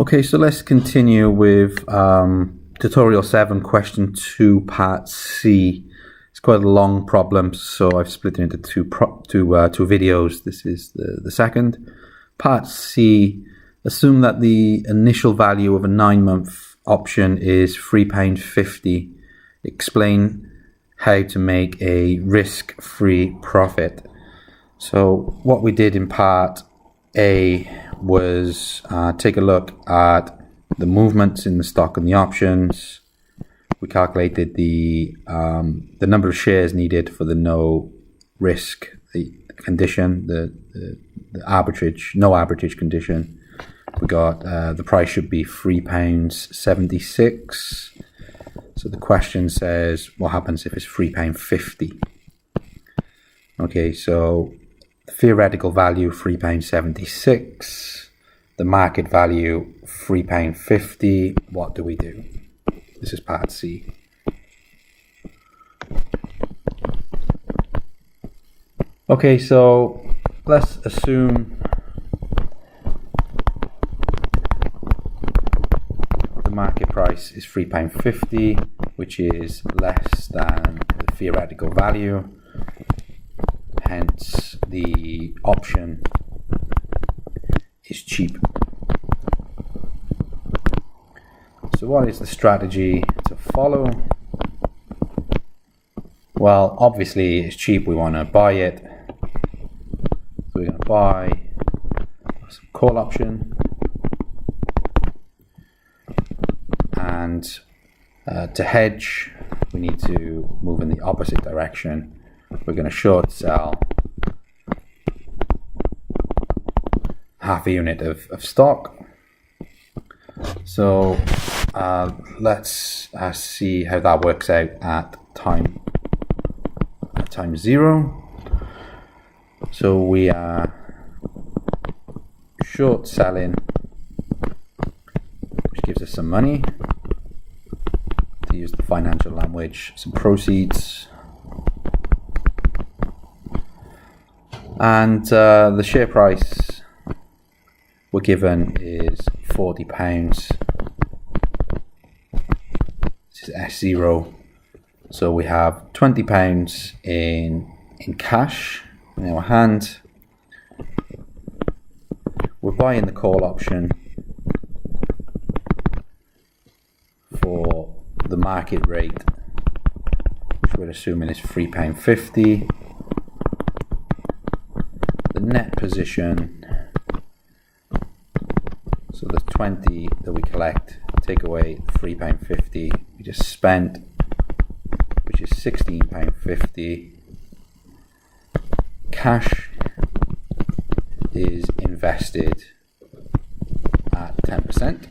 Okay, so let's continue with tutorial 7, question 2, part C. It's quite a long problem, so I've split it into two videos. This is the second. Part C, assume that the initial value of a 9-month option is £3.50. Explain how to make a risk-free profit. So what we did in part A was take a look at the movements in the stock and the options. We calculated the number of shares needed for the no risk, the condition, the arbitrage, no arbitrage condition. We got the price should be £3.76. So the question says, what happens if it's £3.50? Okay, so theoretical value £3.76, the market value £3.50. What do we do? This is part C. Okay, so let's assume the market price is £3.50, which is less than the theoretical value. Hence, the option is cheap. So what is the strategy to follow? Well, obviously it's cheap, we want to buy it. So we're going to buy some call option. And to hedge, we need to move in the opposite direction. We're going to short sell half a unit of stock. So let's see how that works out at time 0. So we are short selling, which gives us some money. To use the financial language, some proceeds. And the share price we're given is £40. This is S0. So we have £20 in cash in our hand. We're buying the call option for the market rate, which we're assuming is £3.50. Net position, so the 20 that we collect, take away £3.50 we just spent, which is £16.50. Cash is invested at 10%.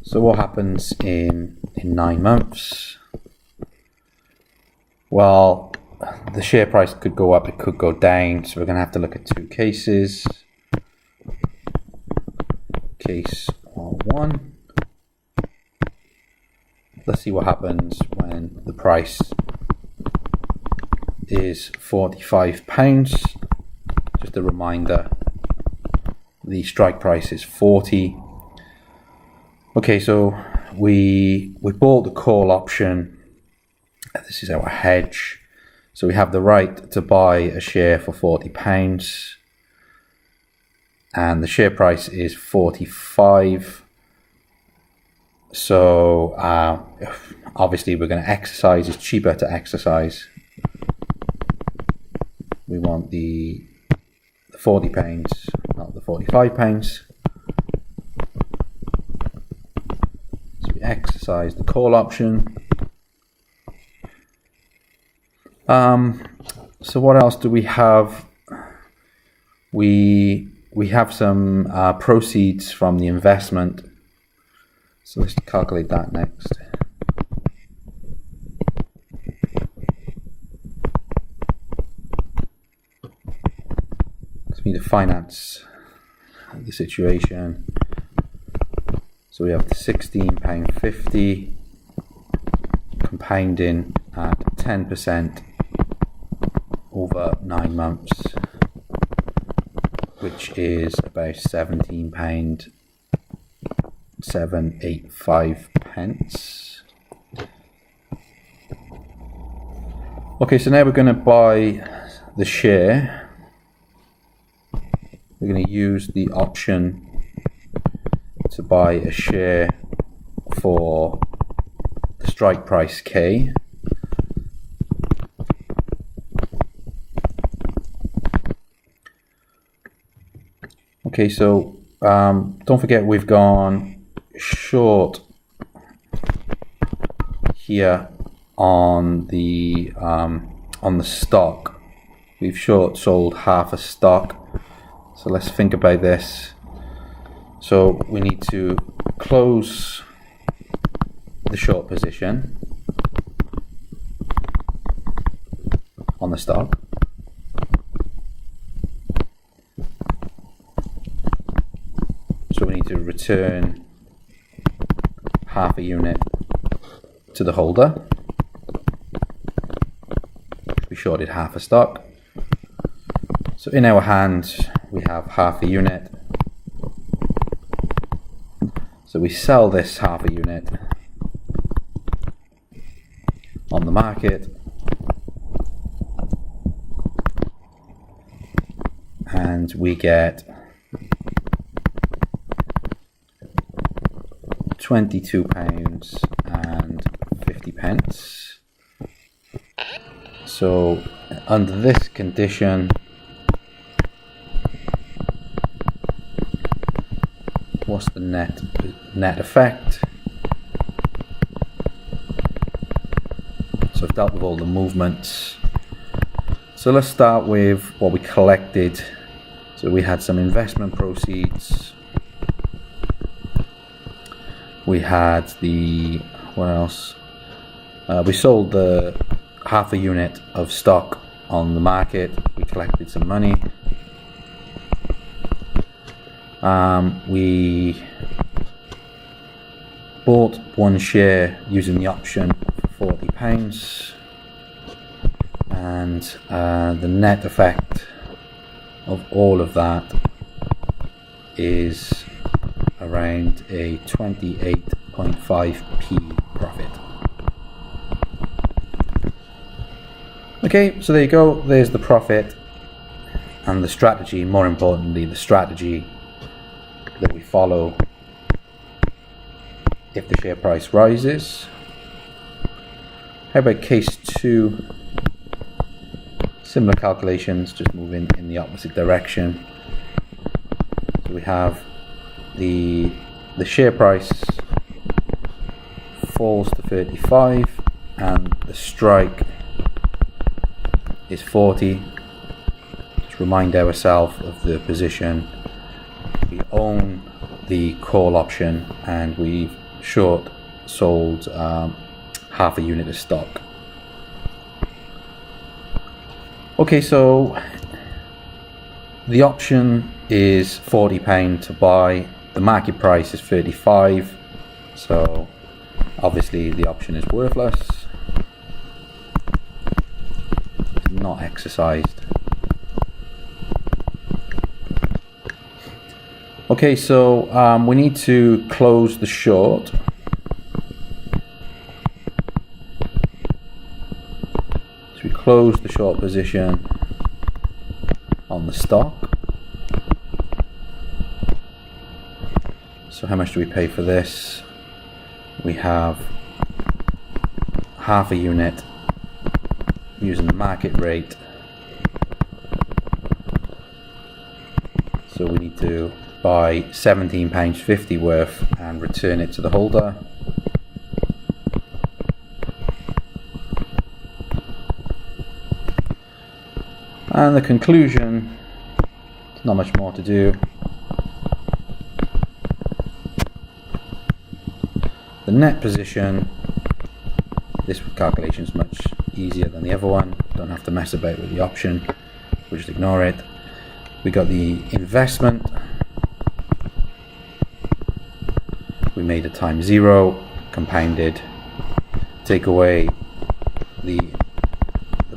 So what happens in 9 months? Well, the share price could go up, it could go down, so we're going to have to look at two cases. Case 1. Let's see what happens when the price is £45. Just a reminder, the strike price is 40. Okay, so we bought the call option. This is our hedge. So we have the right to buy a share for £40 and the share price is 45. So obviously we're going to exercise. It's cheaper to exercise. We want the £40, not the £45. So we exercise the call option. So what else do we have? We have some proceeds from the investment. So let's calculate that next. So we need to finance the situation. So we have the £16.50 compounding at 10% over 9 months. which is about £17.785 pence. Okay, so now we're going to buy the share. We're going to use the option to buy a share for the strike price K. Okay, so don't forget we've gone short here on the stock. We've short sold half a stock. So let's think about this. So we need to close the short position on the stock. So we need to return half a unit to the holder. We shorted half a stock. So in our hand we have half a unit. So we sell this half a unit on the market, and we get £22.50. So under this condition, what's the net effect? So I've dealt with all the movements. So let's start with what we collected. So we had some investment proceeds. We had what else? We sold the half a unit of stock on the market. We collected some money. We bought one share using the option for £40, and the net effect of all of that is around a 28.5p profit. Okay, so there you go. There's the profit and the strategy. More importantly, the strategy that we follow if the share price rises. How about case 2? Similar calculations, just moving in the opposite direction. So we have the share price falls to 35 and the strike is 40. Just remind ourselves of the position. We own the call option and we've short sold half a unit of stock. Okay, so the option is £40 to buy. The market price is 35, so obviously the option is worthless. It's not exercised. Okay, so we need to close the short. So we close the short position on the stock. So how much do we pay for this? We have half a unit using the market rate. So we need to buy £17.50 worth and return it to the holder. And the conclusion, there's not much more to do. The net position, this calculation is much easier than the other one. Don't have to mess about with the option, we'll just ignore it. We got the investment. We made it times 0, compounded. Take away the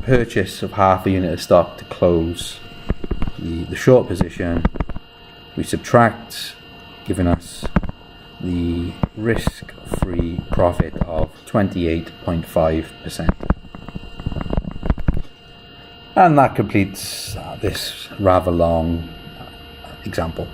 purchase of half a unit of stock to close the short position, we subtract, giving us the risk-free profit of 28.5%. And that completes this rather long example.